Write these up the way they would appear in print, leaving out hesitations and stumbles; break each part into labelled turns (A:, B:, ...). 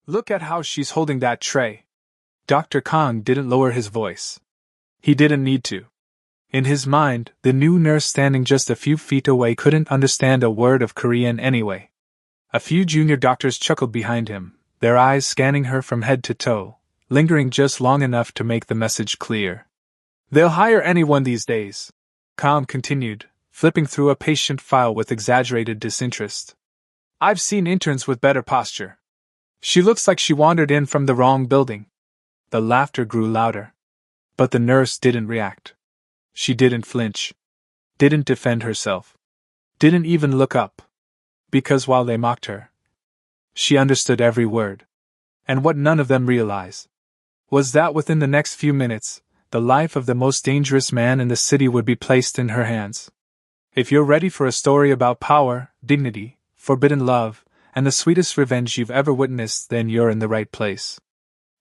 A: Look at how she's holding that tray. Dr. Kong didn't lower his voice. He didn't need to. In his mind, the new nurse standing just a few feet away couldn't understand a word of Korean anyway. A few junior doctors chuckled behind him, their eyes scanning her from head to toe, lingering just long enough to make the message clear. They'll hire anyone these days, Kong continued, flipping through a patient file with exaggerated disinterest. I've seen interns with better posture. She looks like she wandered in from the wrong building. The laughter grew louder. But the nurse didn't react. She didn't flinch. Didn't defend herself. Didn't even look up. Because while they mocked her, she understood every word. And what none of them realized was that within the next few minutes, the life of the most dangerous man in the city would be placed in her hands. If you're ready for a story about power, dignity, forbidden love, and the sweetest revenge you've ever witnessed, then you're in the right place.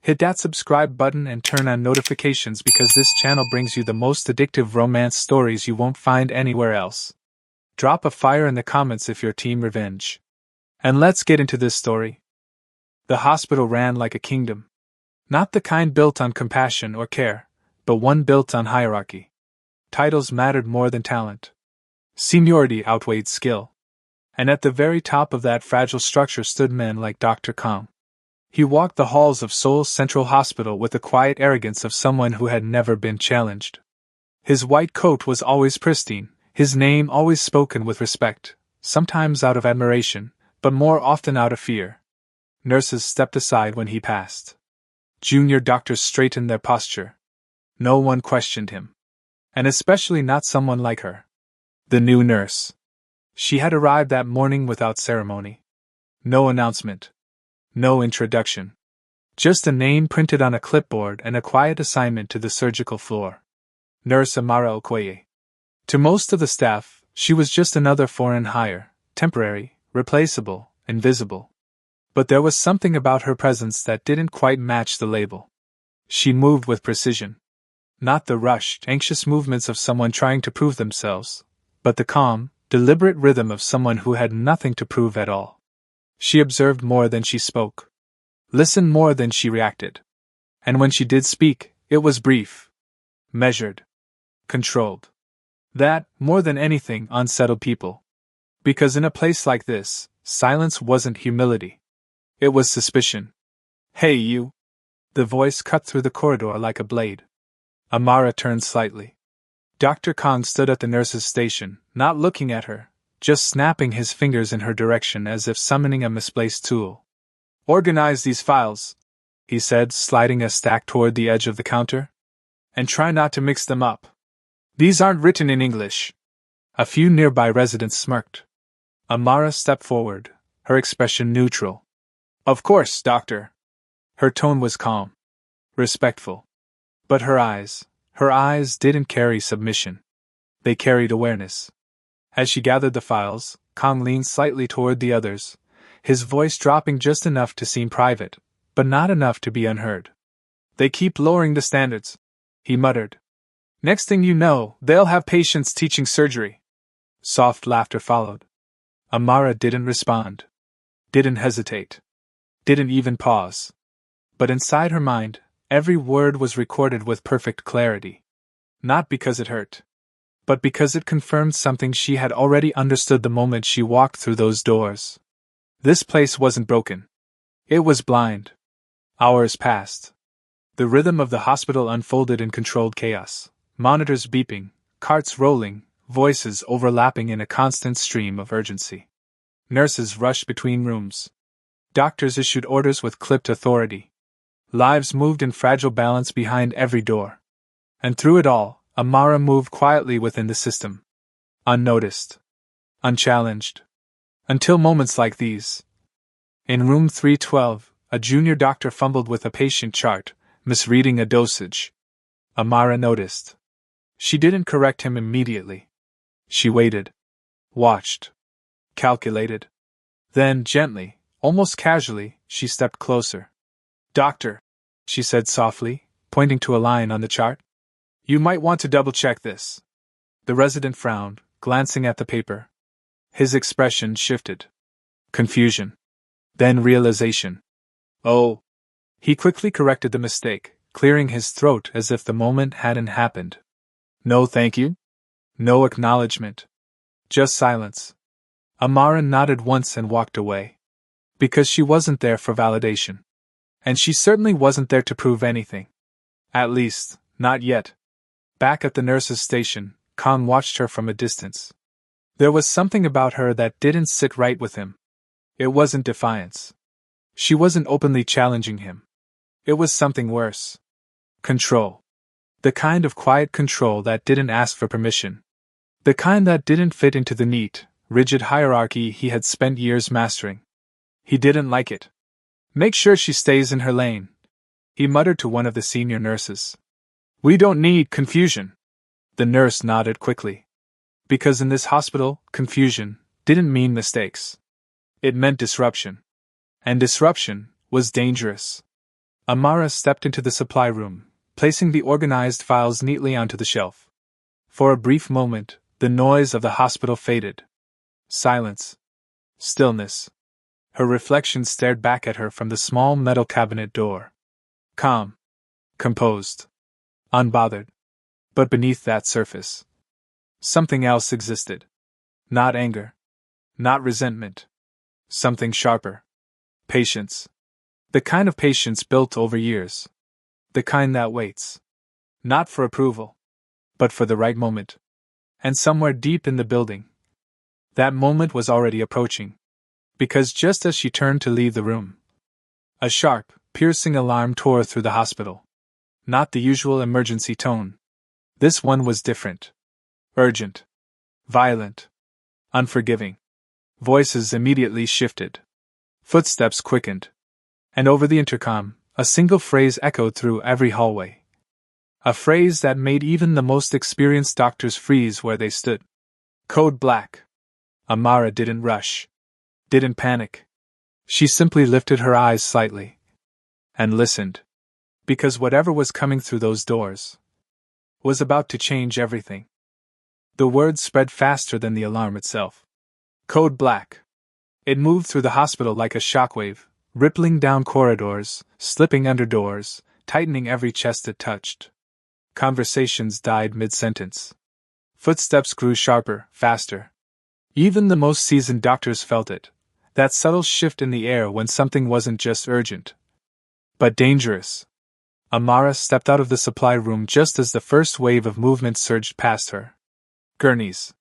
A: Hit that subscribe button and turn on notifications because this channel brings you the most addictive romance stories you won't find anywhere else. Drop a fire in the comments if you're team revenge. And let's get into this story. The hospital ran like a kingdom. Not the kind built on compassion or care, but one built on hierarchy. Titles mattered more than talent. Seniority outweighed skill. And at the very top of that fragile structure stood men like Dr. Kong. He walked the halls of Seoul's Central Hospital with the quiet arrogance of someone who had never been challenged. His white coat was always pristine, his name always spoken with respect, sometimes out of admiration, but more often out of fear. Nurses stepped aside when he passed. Junior doctors straightened their posture. No one questioned him. And especially not someone like her. The new nurse. She had arrived that morning without ceremony. No announcement. No introduction. Just a name printed on a clipboard and a quiet assignment to the surgical floor. Nurse Amara Okoye. To most of the staff, she was just another foreign hire, temporary, replaceable, invisible. But there was something about her presence that didn't quite match the label. She moved with precision. Not the rushed, anxious movements of someone trying to prove themselves, but the calm, deliberate rhythm of someone who had nothing to prove at all. She observed more than she spoke. Listened more than she reacted. And when she did speak, it was brief. Measured. Controlled. That, more than anything, unsettled people. Because in a place like this, silence wasn't humility. It was suspicion. Hey you! The voice cut through the corridor like a blade. Amara turned slightly. Dr. Kong stood at the nurse's station, not looking at her, just snapping his fingers in her direction as if summoning a misplaced tool. Organize these files, he said, sliding a stack toward the edge of the counter. And try not to mix them up. These aren't written in English. A few nearby residents smirked. Amara stepped forward, her expression neutral. Of course, doctor. Her tone was calm. Respectful. But her eyes didn't carry submission. They carried awareness. As she gathered the files, Kong leaned slightly toward the others, his voice dropping just enough to seem private, but not enough to be unheard. They keep lowering the standards, he muttered. Next thing you know, they'll have patients teaching surgery. Soft laughter followed. Amara didn't respond. Didn't hesitate. Didn't even pause. But inside her mind, every word was recorded with perfect clarity. Not because it hurt, but because it confirmed something she had already understood the moment she walked through those doors. This place wasn't broken. It was blind. Hours passed. The rhythm of the hospital unfolded in controlled chaos. Monitors beeping, carts rolling, voices overlapping in a constant stream of urgency. Nurses rushed between rooms. Doctors issued orders with clipped authority. Lives moved in fragile balance behind every door. And through it all, Amara moved quietly within the system. Unnoticed. Unchallenged. Until moments like these. In room 312, a junior doctor fumbled with a patient chart, misreading a dosage. Amara noticed. She didn't correct him immediately. She waited. Watched. Calculated. Then, gently, almost casually, she stepped closer. Doctor, she said softly, pointing to a line on the chart. You might want to double-check this. The resident frowned, glancing at the paper. His expression shifted. Confusion. Then realization. Oh. He quickly corrected the mistake, clearing his throat as if the moment hadn't happened. No thank you? No acknowledgement. Just silence. Amara nodded once and walked away. Because she wasn't there for validation. And she certainly wasn't there to prove anything. At least, not yet. Back at the nurse's station, Khan watched her from a distance. There was something about her that didn't sit right with him. It wasn't defiance. She wasn't openly challenging him. It was something worse. Control. The kind of quiet control that didn't ask for permission. The kind that didn't fit into the neat, rigid hierarchy he had spent years mastering. He didn't like it. Make sure she stays in her lane, he muttered to one of the senior nurses. We don't need confusion. The nurse nodded quickly. Because in this hospital, confusion didn't mean mistakes. It meant disruption. And disruption was dangerous. Amara stepped into the supply room, placing the organized files neatly onto the shelf. For a brief moment, the noise of the hospital faded. Silence. Stillness. Her reflection stared back at her from the small metal cabinet door. Calm. Composed. Unbothered. But beneath that surface, something else existed. Not anger. Not resentment. Something sharper. Patience. The kind of patience built over years. The kind that waits. Not for approval, but for the right moment. And somewhere deep in the building, that moment was already approaching. Because just as she turned to leave the room, a sharp, piercing alarm tore through the hospital. Not the usual emergency tone. This one was different. Urgent. Violent. Unforgiving. Voices immediately shifted. Footsteps quickened. And over the intercom, a single phrase echoed through every hallway. A phrase that made even the most experienced doctors freeze where they stood. Code Black. Amara didn't rush. Didn't panic. She simply lifted her eyes slightly. And listened. Because whatever was coming through those doors was about to change everything. The words spread faster than the alarm itself. Code Black. It moved through the hospital like a shockwave, rippling down corridors, slipping under doors, tightening every chest it touched. Conversations died mid-sentence. Footsteps grew sharper, faster. Even the most seasoned doctors felt it, that subtle shift in the air when something wasn't just urgent, but dangerous. Amara stepped out of the supply room just as the first wave of movement surged past her. Gurneys.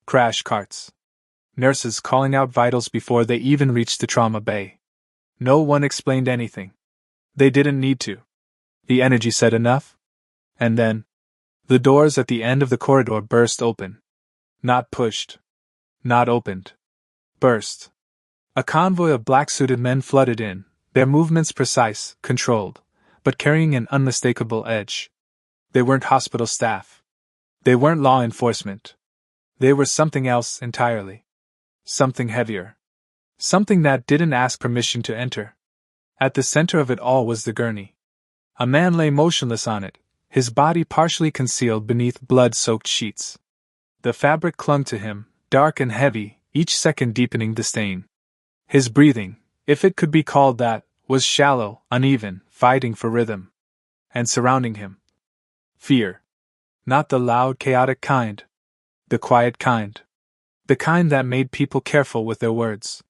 A: Crash carts. Nurses calling out vitals before they even reached the trauma bay. No one explained anything. They didn't need to. The energy said enough. And then, the doors at the end of the corridor burst open. Not pushed. Not opened. Burst. A convoy of black-suited men flooded in, their movements precise, controlled, but carrying an unmistakable edge. They weren't hospital staff. They weren't law enforcement. They were something else entirely. Something heavier. Something that didn't ask permission to enter. At the center of it all was the gurney. A man lay motionless on it, his body partially concealed beneath blood-soaked sheets. The fabric clung to him, dark and heavy, each second deepening the stain. His breathing, if it could be called that, was shallow, uneven, fighting for rhythm. And surrounding him, fear. Not the loud, chaotic kind. The quiet kind. The kind that made people careful with their words.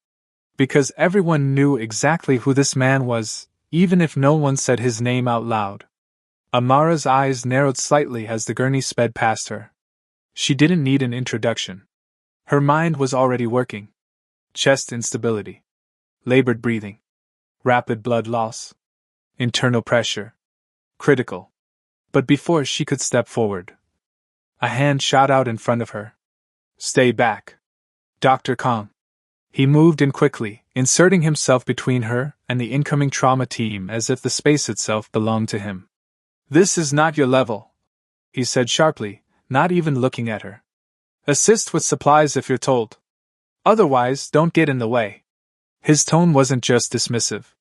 A: Because everyone knew exactly who this man was, even if no one said his name out loud. Amara's eyes narrowed slightly as the gurney sped past her. She didn't need an introduction. Her mind was already working. Chest instability. Labored breathing. Rapid blood loss. Internal pressure. Critical. But before she could step forward, a hand shot out in front of her. Stay back. Dr. Kong. He moved in quickly, inserting himself between her and the incoming trauma team as if the space itself belonged to him. This is not your level, he said sharply, not even looking at her. Assist with supplies if you're told. Otherwise, don't get in the way. His tone wasn't just dismissive.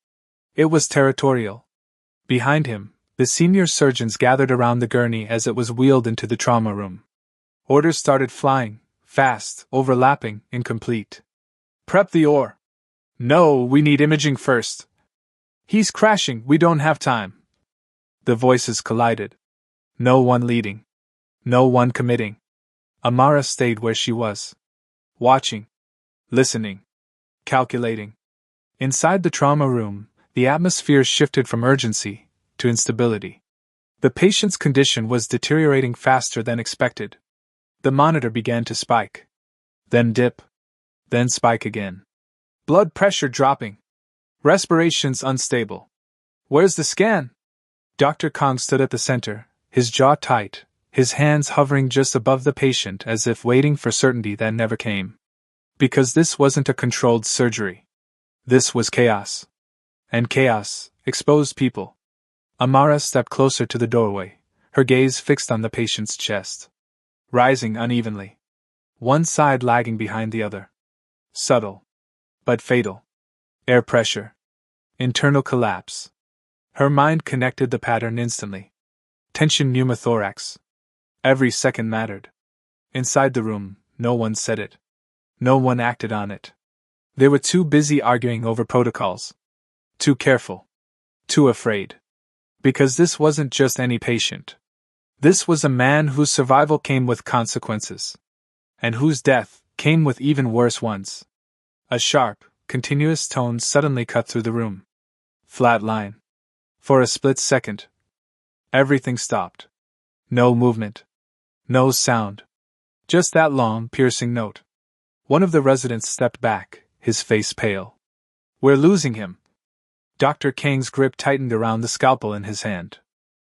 A: It was territorial. Behind him, the senior surgeons gathered around the gurney as it was wheeled into the trauma room. Orders started flying, fast, overlapping, incomplete. Prep the ore. No, we need imaging first. He's crashing, we don't have time. The voices collided. No one leading. No one committing. Amara stayed where she was. Watching. Listening. Calculating. Inside the trauma room, the atmosphere shifted from urgency to instability. The patient's condition was deteriorating faster than expected. The monitor began to spike. Then dip. Then spike again. Blood pressure dropping. Respirations unstable. Where's the scan? Dr. Kong stood at the center, his jaw tight, his hands hovering just above the patient as if waiting for certainty that never came. Because this wasn't a controlled surgery. This was chaos. And chaos exposed people. Amara stepped closer to the doorway, her gaze fixed on the patient's chest. Rising unevenly. One side lagging behind the other. Subtle. But fatal. Air pressure. Internal collapse. Her mind connected the pattern instantly. Tension pneumothorax. Every second mattered. Inside the room, no one said it. No one acted on it. They were too busy arguing over protocols. Too careful. Too afraid. Because this wasn't just any patient. This was a man whose survival came with consequences. And whose death came with even worse ones. A sharp, continuous tone suddenly cut through the room. Flat line. For a split second. Everything stopped. No movement. No sound. Just that long, piercing note. One of the residents stepped back, his face pale. We're losing him. Dr. Kang's grip tightened around the scalpel in his hand.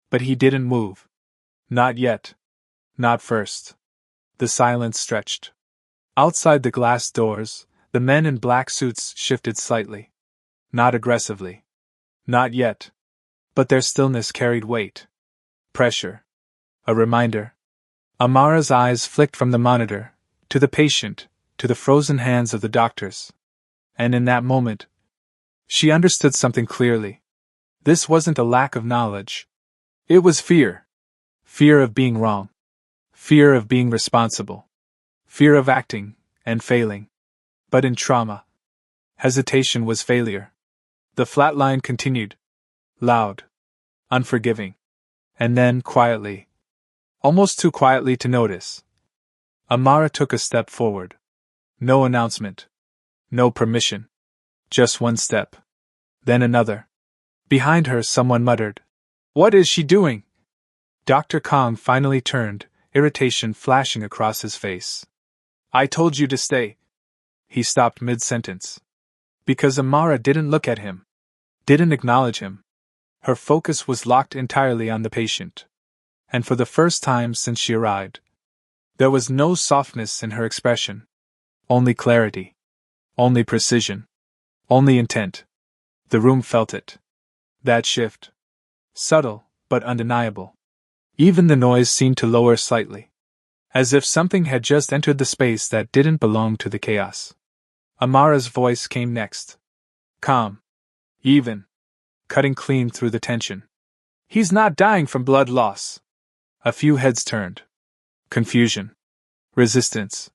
A: But he didn't move. Not yet. Not first. The silence stretched. Outside the glass doors, the men in black suits shifted slightly. Not aggressively. Not yet. But their stillness carried weight. Pressure. A reminder. Amara's eyes flicked from the monitor, to the patient, to the frozen hands of the doctors. And in that moment, she understood something clearly. This wasn't a lack of knowledge. It was fear. Fear of being wrong. Fear of being responsible. Fear of acting and failing. But in trauma, hesitation was failure. The flat line continued. Loud. Unforgiving. And then, quietly. Almost too quietly to notice. Amara took a step forward. No announcement. No permission. Just one step. Then another. Behind her, someone muttered. What is she doing? Dr. Kong finally turned, irritation flashing across his face. I told you to stay. He stopped mid-sentence. Because Amara didn't look at him. Didn't acknowledge him. Her focus was locked entirely on the patient. And for the first time since she arrived, there was no softness in her expression. Only clarity. Only precision. Only intent. The room felt it. That shift. Subtle, but undeniable. Even the noise seemed to lower slightly. As if something had just entered the space that didn't belong to the chaos. Amara's voice came next. Calm. Even. Cutting clean through the tension. He's not dying from blood loss. A few heads turned. Confusion. Resistance.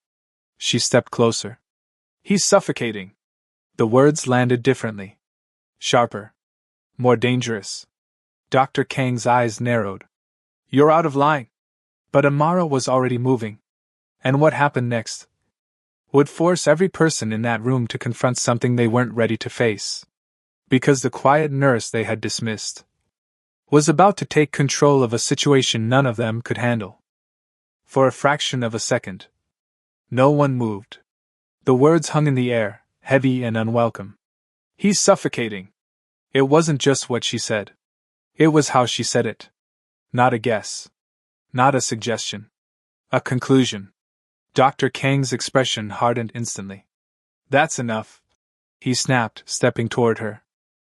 A: She stepped closer. He's suffocating. The words landed differently. Sharper. More dangerous. Dr. Kang's eyes narrowed. You're out of line. But Amara was already moving. And what happened next would force every person in that room to confront something they weren't ready to face. Because the quiet nurse they had dismissed was about to take control of a situation none of them could handle. For a fraction of a second, no one moved. The words hung in the air, heavy and unwelcome. He's suffocating. It wasn't just what she said. It was how she said it. Not a guess. Not a suggestion. A conclusion. Dr. Kang's expression hardened instantly. That's enough, he snapped, stepping toward her.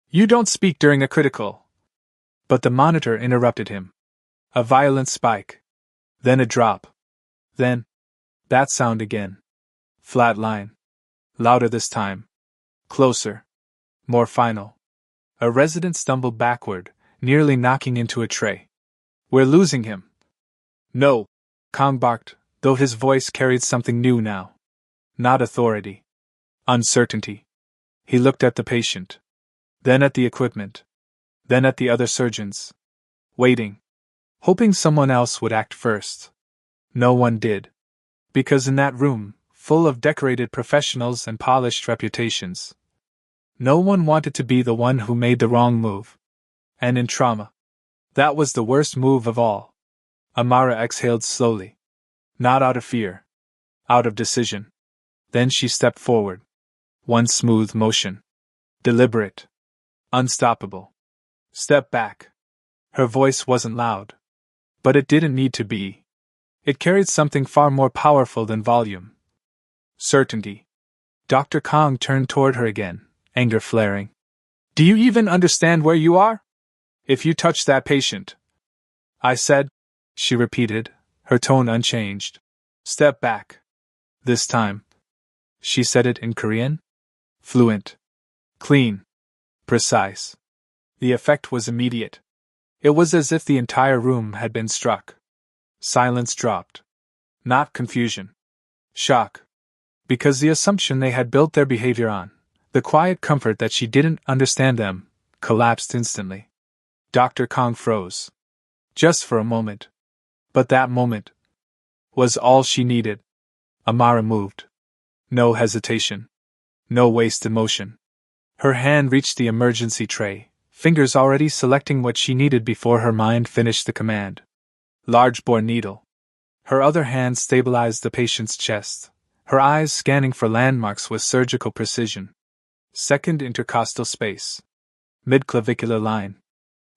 A: You don't speak during a critical. But the monitor interrupted him. A violent spike. Then a drop. Then that sound again. Flat line. Louder this time. Closer. More final. A resident stumbled backward, nearly knocking into a tray. We're losing him. No, Kong barked, though his voice carried something new now. Not authority. Uncertainty. He looked at the patient. then at the equipment, then at the other surgeons. Waiting. Hoping someone else would act first. No one did. Because in that room, full of decorated professionals and polished reputations, no one wanted to be the one who made the wrong move. And in trauma, that was the worst move of all. Amara exhaled slowly. Not out of fear. Out of decision. Then she stepped forward. One smooth motion. Deliberate. Unstoppable. Step back. Her voice wasn't loud. But it didn't need to be. It carried something far more powerful than volume. Certainty. Dr. Kong turned toward her again, anger flaring. Do you even understand where you are? If you touch that patient. I said, she repeated, her tone unchanged. Step back. This time. She said it in Korean. Fluent. Clean. Precise. The effect was immediate. It was as if the entire room had been struck. Silence dropped. Not confusion. Shock. Because the assumption they had built their behavior on, the quiet comfort that she didn't understand them, collapsed instantly. Dr. Kong froze. Just for a moment. But that moment was all she needed. Amara moved. No hesitation. No wasted motion. Her hand reached the emergency tray, fingers already selecting what she needed before her mind finished the command. Large bore needle. Her other hand stabilized the patient's chest, her eyes scanning for landmarks with surgical precision. Second intercostal space. Mid-clavicular line.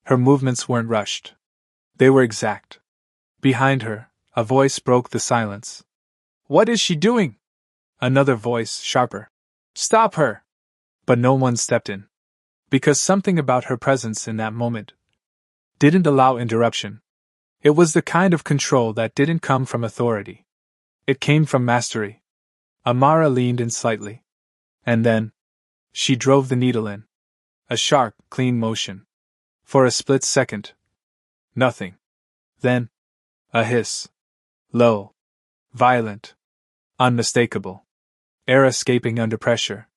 A: Her movements weren't rushed. They were exact. Behind her, a voice broke the silence. What is she doing? Another voice, sharper. Stop her! But no one stepped in. Because something about her presence in that moment didn't allow interruption. It was the kind of control that didn't come from authority. It came from mastery. Amara leaned in slightly. And then, she drove the needle in. A sharp, clean motion. For a split second. Nothing. Then, a hiss. Low. Violent. Unmistakable. Air escaping under pressure.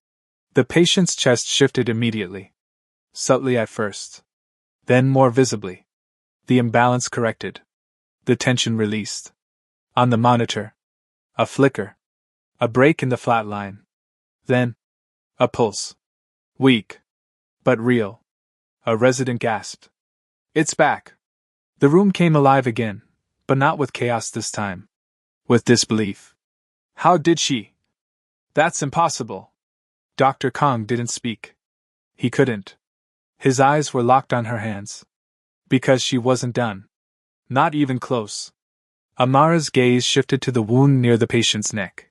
A: The patient's chest shifted immediately. Subtly at first. Then more visibly. The imbalance corrected. The tension released. On the monitor. A flicker. A break in the flat line. Then, a pulse. Weak. But real. A resident gasped. It's back. The room came alive again, but not with chaos this time. With disbelief. How did she? That's impossible. Dr. Kong didn't speak. He couldn't. His eyes were locked on her hands. Because she wasn't done. Not even close. Amara's gaze shifted to the wound near the patient's neck.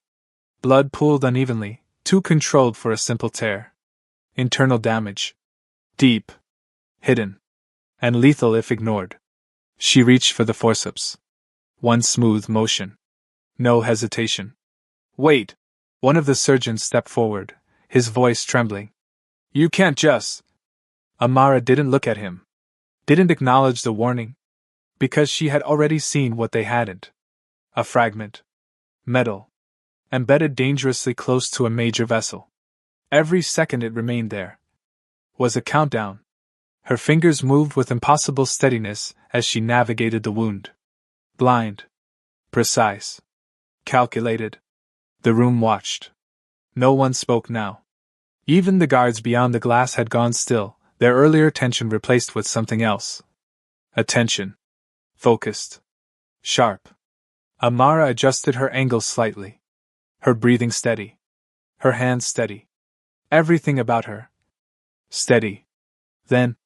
A: Blood pooled unevenly, too controlled for a simple tear. Internal damage. Deep. Hidden. And lethal if ignored. She reached for the forceps. One smooth motion. No hesitation. Wait! One of the surgeons stepped forward, his voice trembling. You can't just... Amara didn't look at him. Didn't acknowledge the warning. Because she had already seen what they hadn't. A fragment. Metal. Embedded dangerously close to a major vessel. Every second it remained there was a countdown. Her fingers moved with impossible steadiness as she navigated the wound. Blind. Precise. Calculated. The room watched. No one spoke now. Even the guards beyond the glass had gone still, their earlier tension replaced with something else. Attention. Focused. Sharp. Amara adjusted her angle slightly. Her breathing steady. Her hands steady. Everything about her. Steady. Then,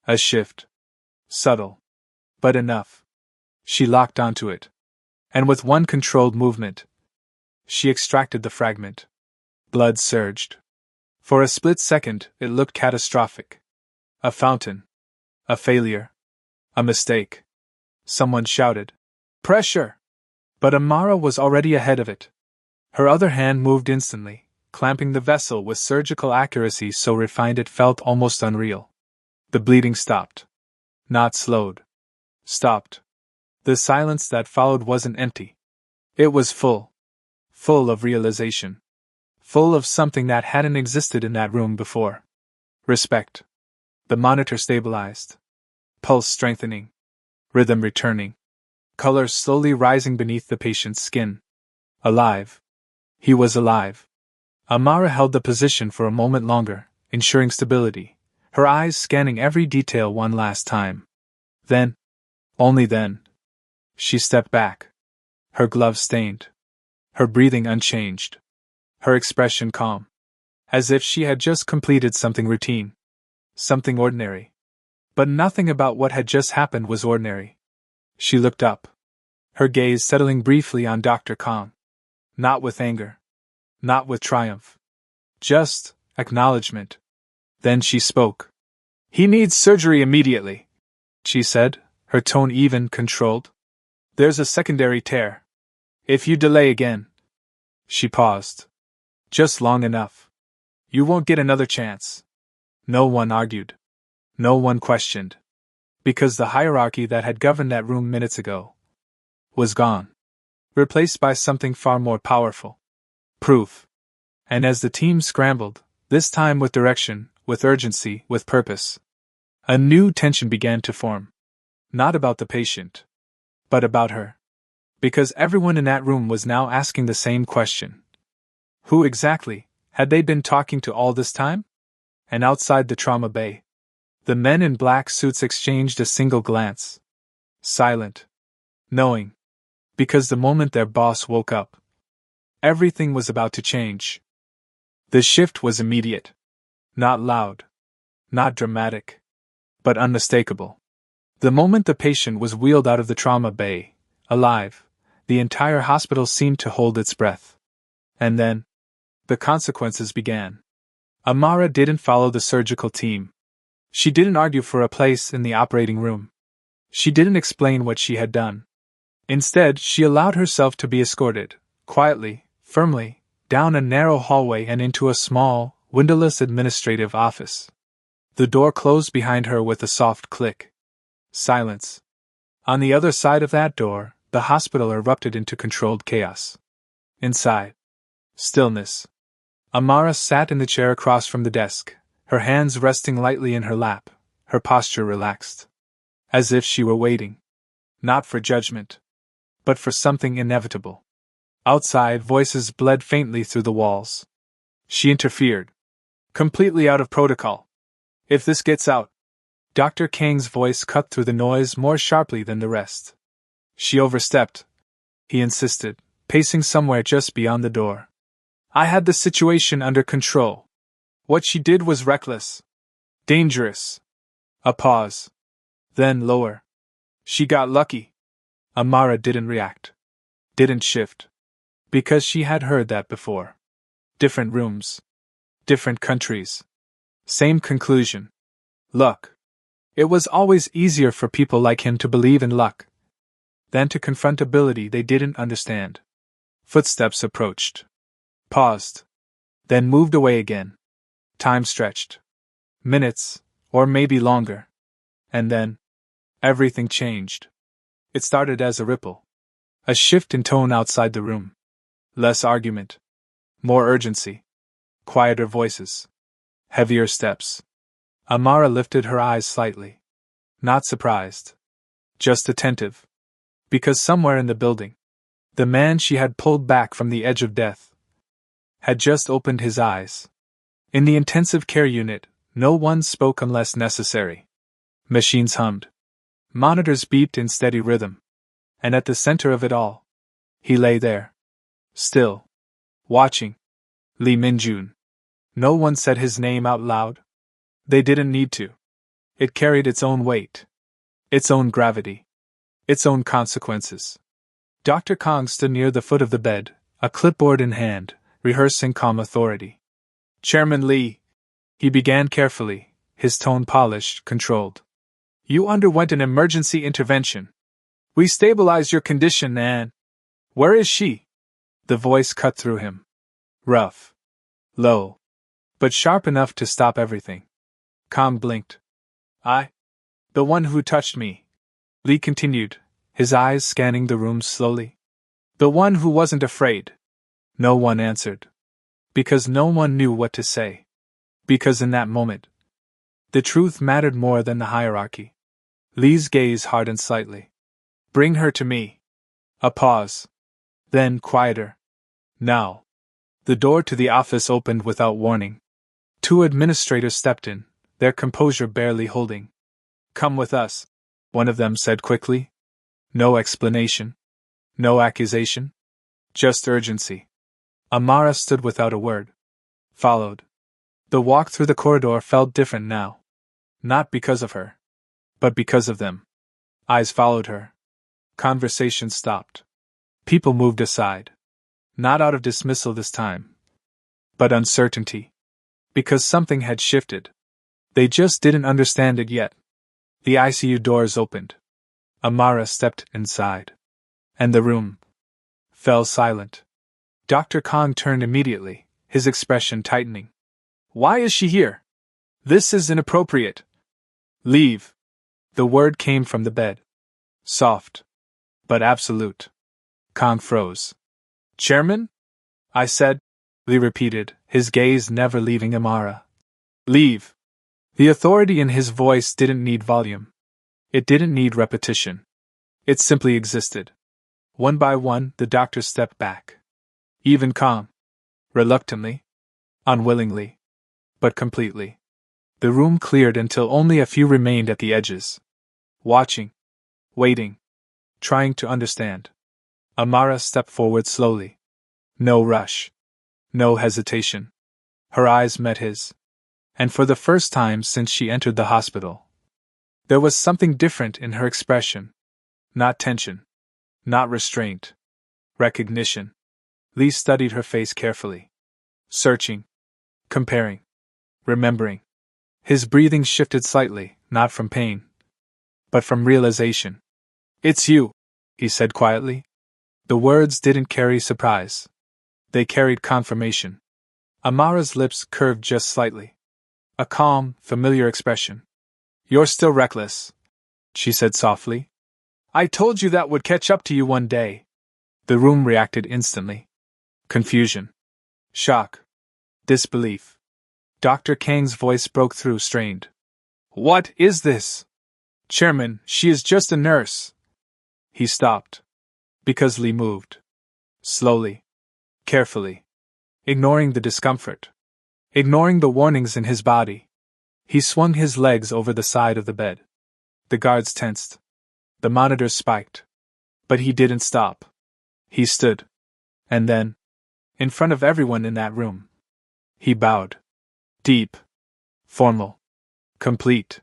A: a shift. Subtle. But enough. She locked onto it. And with one controlled movement, she extracted the fragment. Blood surged. For a split second, it looked catastrophic. A fountain. A failure. A mistake. Someone shouted, "Pressure!" But Amara was already ahead of it. Her other hand moved instantly, clamping the vessel with surgical accuracy so refined it felt almost unreal. The bleeding stopped. Not slowed. Stopped. The silence that followed wasn't empty. It was full. Full of realization. Full of something that hadn't existed in that room before. Respect. The monitor stabilized. Pulse strengthening. Rhythm returning. Color slowly rising beneath the patient's skin. Alive. He was alive. Amara held the position for a moment longer, ensuring stability, her eyes scanning every detail one last time. Then, only then, she stepped back. Her gloves stained. Her breathing unchanged. Her expression calm. As if she had just completed something routine. Something ordinary. But nothing about what had just happened was ordinary. She looked up. Her gaze settling briefly on Dr. Kong. Not with anger. Not with triumph. Just acknowledgement. Then she spoke. "He needs surgery immediately," she said, her tone even, controlled. "There's a secondary tear. If you delay again..." She paused. "Just long enough. You won't get another chance." No one argued. No one questioned. Because the hierarchy that had governed that room minutes ago was gone. Replaced by something far more powerful. Proof. And as the team scrambled, this time with direction, with urgency, with purpose, a new tension began to form. Not about the patient, but about her. Because everyone in that room was now asking the same question. Who exactly had they been talking to all this time? And outside the trauma bay, the men in black suits exchanged a single glance. Silent. Knowing. Because the moment their boss woke up, everything was about to change. The shift was immediate. Not loud. Not dramatic. But unmistakable. The moment the patient was wheeled out of the trauma bay, alive, the entire hospital seemed to hold its breath. And then, the consequences began. Amara didn't follow the surgical team. She didn't argue for a place in the operating room. She didn't explain what she had done. Instead, she allowed herself to be escorted, quietly, firmly, down a narrow hallway and into a small, windowless administrative office. The door closed behind her with a soft click. Silence. On the other side of that door, the hospital erupted into controlled chaos. Inside. Stillness. Amara sat in the chair across from the desk, her hands resting lightly in her lap, her posture relaxed. As if she were waiting. Not for judgment. But for something inevitable. Outside, voices bled faintly through the walls. She interfered. Completely out of protocol. If this gets out. Dr. Kang's voice cut through the noise more sharply than the rest. She overstepped. He insisted, pacing somewhere just beyond the door. I had the situation under control. What she did was reckless. Dangerous. A pause. Then lower. She got lucky. Amara didn't react. Didn't shift. Because she had heard that before. Different rooms. Different countries. Same conclusion. Luck. It was always easier for people like him to believe in luck than to confront ability they didn't understand. Footsteps approached. Paused. Then moved away again. Time stretched. Minutes, or maybe longer. And then, everything changed. It started as a ripple. A shift in tone outside the room. Less argument. More urgency. Quieter voices. Heavier steps. Amara lifted her eyes slightly. Not surprised. Just attentive. Because somewhere in the building, the man she had pulled back from the edge of death had just opened his eyes. In the intensive care unit, no one spoke unless necessary. Machines hummed. Monitors beeped in steady rhythm. And at the center of it all, he lay there. Still. Watching. Lee Minjun. No one said his name out loud. They didn't need to. It carried its own weight. Its own gravity. Its own consequences. Dr. Kong stood near the foot of the bed, a clipboard in hand, rehearsing calm authority. Chairman Lee. He began carefully, his tone polished, controlled. You underwent an emergency intervention. We stabilized your condition and... Where is she? The voice cut through him. Rough. Low. But sharp enough to stop everything. Kong blinked. The one who touched me. Lee continued, his eyes scanning the room slowly. The one who wasn't afraid. No one answered. Because no one knew what to say. Because in that moment, The truth mattered more than the hierarchy. Lee's gaze hardened slightly. Bring her to me. A pause. Then, quieter. Now. The door to the office opened without warning. 2 administrators stepped in, their composure barely holding. Come with us, one of them said quickly. No explanation. No accusation. Just urgency. Amara stood without a word. Followed. The walk through the corridor felt different now. Not because of her, but because of them. Eyes followed her. Conversation stopped. People moved aside. Not out of dismissal this time, but uncertainty. Because something had shifted. They just didn't understand it yet. The ICU doors opened. Amara stepped inside. And the room fell silent. Dr. Kong turned immediately, his expression tightening. Why is she here? This is inappropriate. Leave. The word came from the bed. Soft. But absolute. Kong froze. Chairman? I said, Lee repeated, his gaze never leaving Amara. Leave. The authority in his voice didn't need volume. It didn't need repetition. It simply existed. One by one, the doctors stepped back. Even calm. Reluctantly. Unwillingly. But completely. The room cleared until only a few remained at the edges. Watching. Waiting. Trying to understand. Amara stepped forward slowly. No rush. No hesitation. Her eyes met his. And for the first time since she entered the hospital, there was something different in her expression. Not tension. Not restraint. Recognition. Lee studied her face carefully. Searching. Comparing. Remembering. His breathing shifted slightly, not from pain, but from realization. It's you, he said quietly. The words didn't carry surprise. They carried confirmation. Amara's lips curved just slightly. A calm, familiar expression. You're still reckless, she said softly. I told you that would catch up to you one day. The room reacted instantly. Confusion. Shock. Disbelief. Dr. Kang's voice broke through, strained. What is this? Chairman, she is just a nurse. He stopped. Because Lee moved. Slowly. Carefully. Ignoring the discomfort. Ignoring the warnings in his body. He swung his legs over the side of the bed. The guards tensed. The monitors spiked. But he didn't stop. He stood. And then, in front of everyone in that room, he bowed. Deep. Formal. Complete.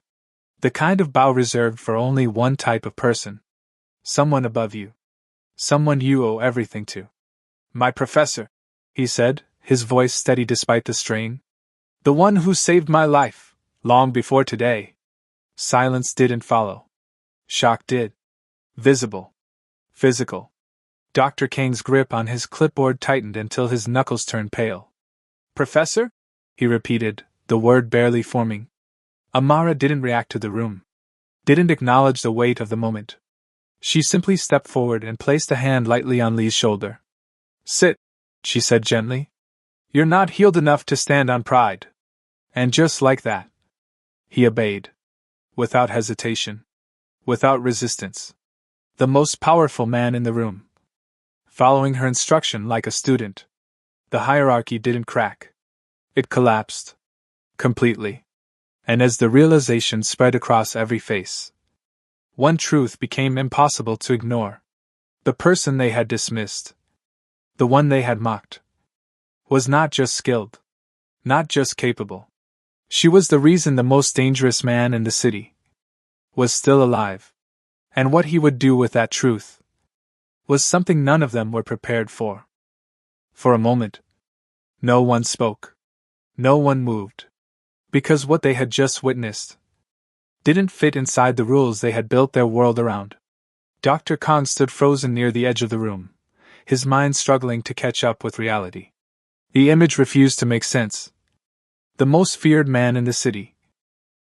A: The kind of bow reserved for only one type of person. Someone above you. Someone you owe everything to. My professor, he said, his voice steady despite the strain. The one who saved my life, long before today. Silence didn't follow. Shock did. Visible. Physical. Dr. Kang's grip on his clipboard tightened until his knuckles turned pale. Professor? He repeated, the word barely forming. Amara didn't react to the room. Didn't acknowledge the weight of the moment. She simply stepped forward and placed a hand lightly on Lee's shoulder. Sit, she said gently. You're not healed enough to stand on pride. And just like that, he obeyed. Without hesitation. Without resistance. The most powerful man in the room. Following her instruction like a student. The hierarchy didn't crack. It collapsed. Completely. And as the realization spread across every face, one truth became impossible to ignore. The person they had dismissed, the one they had mocked, was not just skilled, not just capable. She was the reason the most dangerous man in the city was still alive. And what he would do with that truth was something none of them were prepared for. For a moment, no one spoke. No one moved. Because what they had just witnessed didn't fit inside the rules they had built their world around. Dr. Kong stood frozen near the edge of the room, his mind struggling to catch up with reality. The image refused to make sense. The most feared man in the city,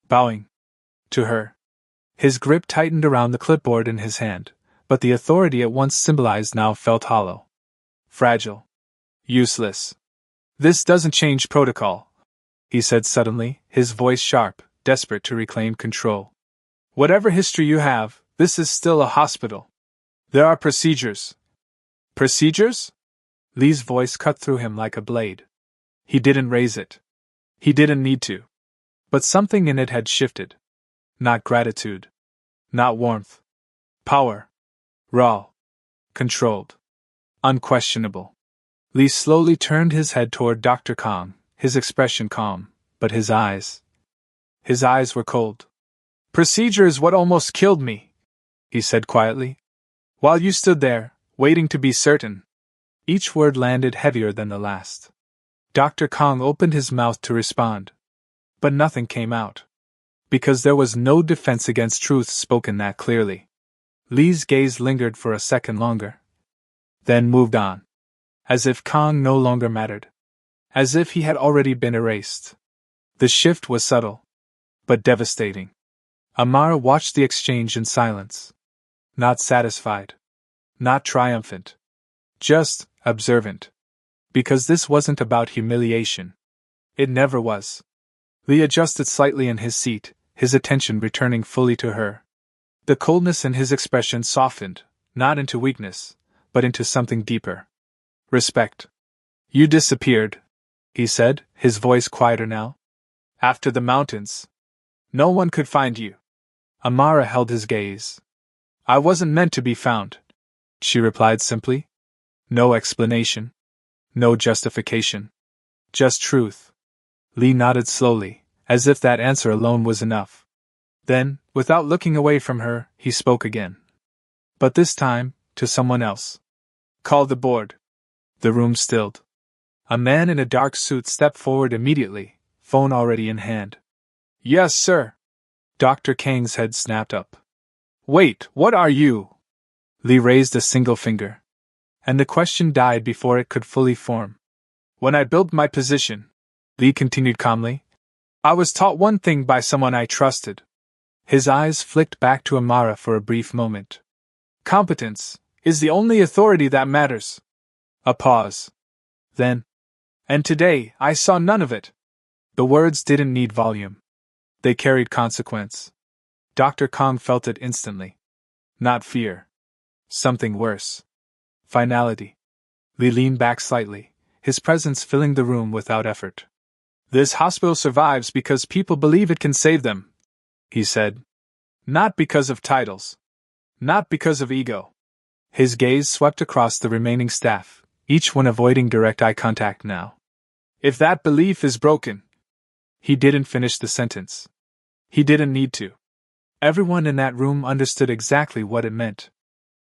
A: bowing to her. His grip tightened around the clipboard in his hand, but the authority it once symbolized now felt hollow. Fragile. Useless. This doesn't change protocol, he said suddenly, his voice sharp, desperate to reclaim control. Whatever history you have, this is still a hospital. There are procedures. Procedures? Lee's voice cut through him like a blade. He didn't raise it. He didn't need to. But something in it had shifted. Not gratitude. Not warmth. Power. Raw. Controlled. Unquestionable. Lee slowly turned his head toward Dr. Kong, his expression calm, but his eyes were cold. Procedure is what almost killed me, he said quietly. While you stood there, waiting to be certain. Each word landed heavier than the last. Dr. Kong opened his mouth to respond. But nothing came out. Because there was no defense against truth spoken that clearly. Lee's gaze lingered for a second longer. Then moved on. As if Kong no longer mattered. As if he had already been erased. The shift was subtle. But devastating. Amara watched the exchange in silence. Not satisfied. Not triumphant. Just observant. Because this wasn't about humiliation. It never was. Lee adjusted slightly in his seat, his attention returning fully to her. The coldness in his expression softened, not into weakness, but into something deeper. Respect. You disappeared, he said, his voice quieter now. After the mountains. No one could find you. Amara held his gaze. I wasn't meant to be found, she replied simply. No explanation. No justification. Just truth. Lee nodded slowly, as if that answer alone was enough. Then, without looking away from her, he spoke again. But this time, to someone else. Call the board. The room stilled. A man in a dark suit stepped forward immediately, phone already in hand. Yes, sir. Dr. Kang's head snapped up. Wait, what are you? Lee raised a single finger. And the question died before it could fully form. When I built my position, Lee continued calmly, I was taught one thing by someone I trusted. His eyes flicked back to Amara for a brief moment. Competence is the only authority that matters. A pause. Then, and today I saw none of it. The words didn't need volume. They carried consequence. Dr. Kong felt it instantly. Not fear. Something worse. Finality. Lee leaned back slightly, his presence filling the room without effort. This hospital survives because people believe it can save them, he said. Not because of titles. Not because of ego. His gaze swept across the remaining staff, each one avoiding direct eye contact now. If that belief is broken. He didn't finish the sentence. He didn't need to. Everyone in that room understood exactly what it meant.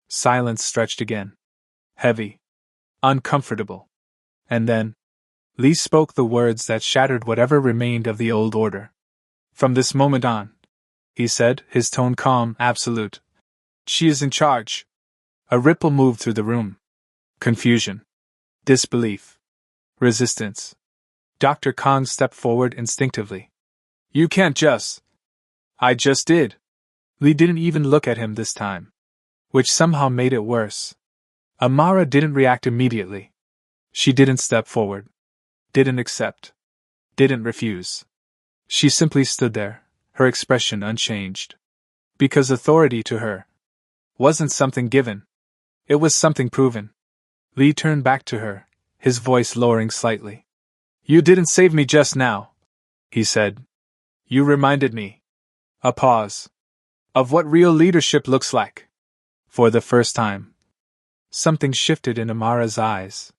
A: Silence stretched again. Heavy. Uncomfortable. And then, Lee spoke the words that shattered whatever remained of the old order. From this moment on, he said, his tone calm, absolute. She is in charge. A ripple moved through the room. Confusion. Disbelief. Resistance. Dr. Kong stepped forward instinctively. You can't just. I just did. Lee didn't even look at him this time. Which somehow made it worse. Amara didn't react immediately. She didn't step forward. Didn't accept. Didn't refuse. She simply stood there, her expression unchanged. Because authority to her wasn't something given. It was something proven. Lee turned back to her, his voice lowering slightly. You didn't save me just now, he said. You reminded me. A pause. Of what real leadership looks like. For the first time. Something shifted in Amara's eyes.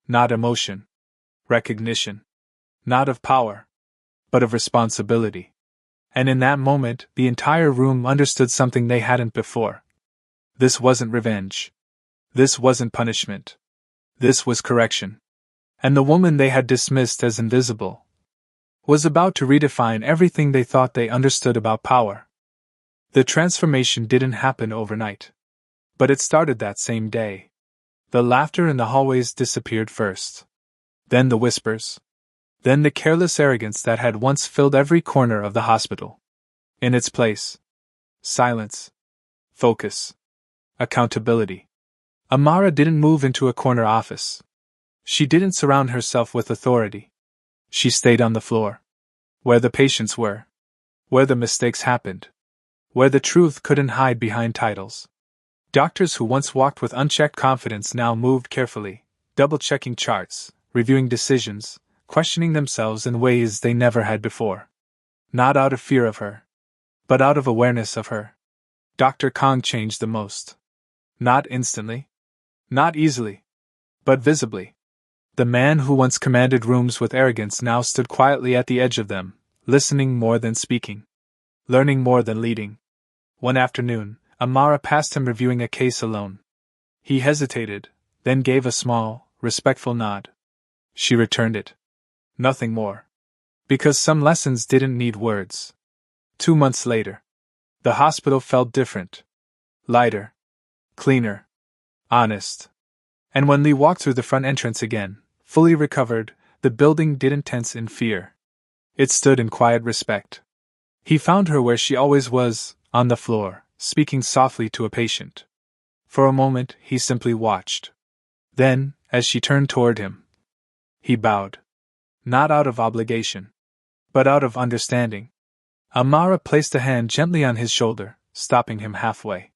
A: Not emotion. Recognition. Not of power. But of responsibility. And in that moment, the entire room understood something they hadn't before. This wasn't revenge. This wasn't punishment. This was correction. And the woman they had dismissed as invisible was about to redefine everything they thought they understood about power. The transformation didn't happen overnight. But it started that same day. The laughter in the hallways disappeared first. Then the whispers. Then the careless arrogance that had once filled every corner of the hospital. In its place. Silence. Focus. Accountability. Amara didn't move into a corner office. She didn't surround herself with authority. She stayed on the floor. Where the patients were. where the mistakes happened, where the truth couldn't hide behind titles. Doctors who once walked with unchecked confidence now moved carefully, double-checking charts, reviewing decisions, questioning themselves in ways they never had before. Not out of fear of her, but out of awareness of her. Dr. Kong changed the most. Not instantly, not easily, but visibly. The man who once commanded rooms with arrogance now stood quietly at the edge of them, listening more than speaking, learning more than leading. One afternoon, Amara passed him reviewing a case alone. He hesitated, then gave a small, respectful nod. She returned it. Nothing more. Because some lessons didn't need words. 2 months later, the hospital felt different. Lighter. Cleaner. Honest. And when Lee walked through the front entrance again, fully recovered, the building didn't tense in fear. It stood in quiet respect. He found her where she always was, on the floor, speaking softly to a patient. For a moment, he simply watched. Then, as she turned toward him, he bowed. Not out of obligation, but out of understanding. Amara placed a hand gently on his shoulder, stopping him halfway.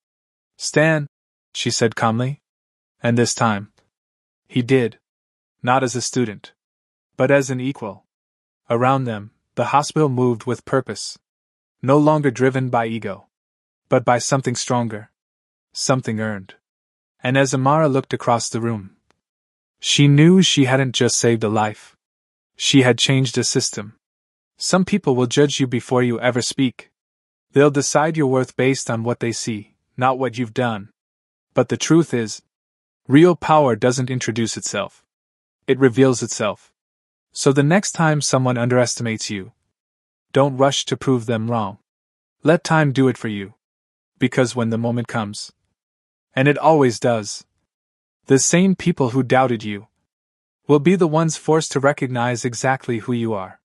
A: "Stan," she said calmly. And this time, he did. Not as a student, but as an equal. Around them, the hospital moved with purpose. No longer driven by ego, but by something stronger. Something earned. And as Amara looked across the room, she knew she hadn't just saved a life. She had changed a system. Some people will judge you before you ever speak. They'll decide your worth based on what they see, not what you've done. But the truth is, real power doesn't introduce itself. It reveals itself. So the next time someone underestimates you, don't rush to prove them wrong. Let time do it for you. Because when the moment comes, and it always does, the same people who doubted you will be the ones forced to recognize exactly who you are.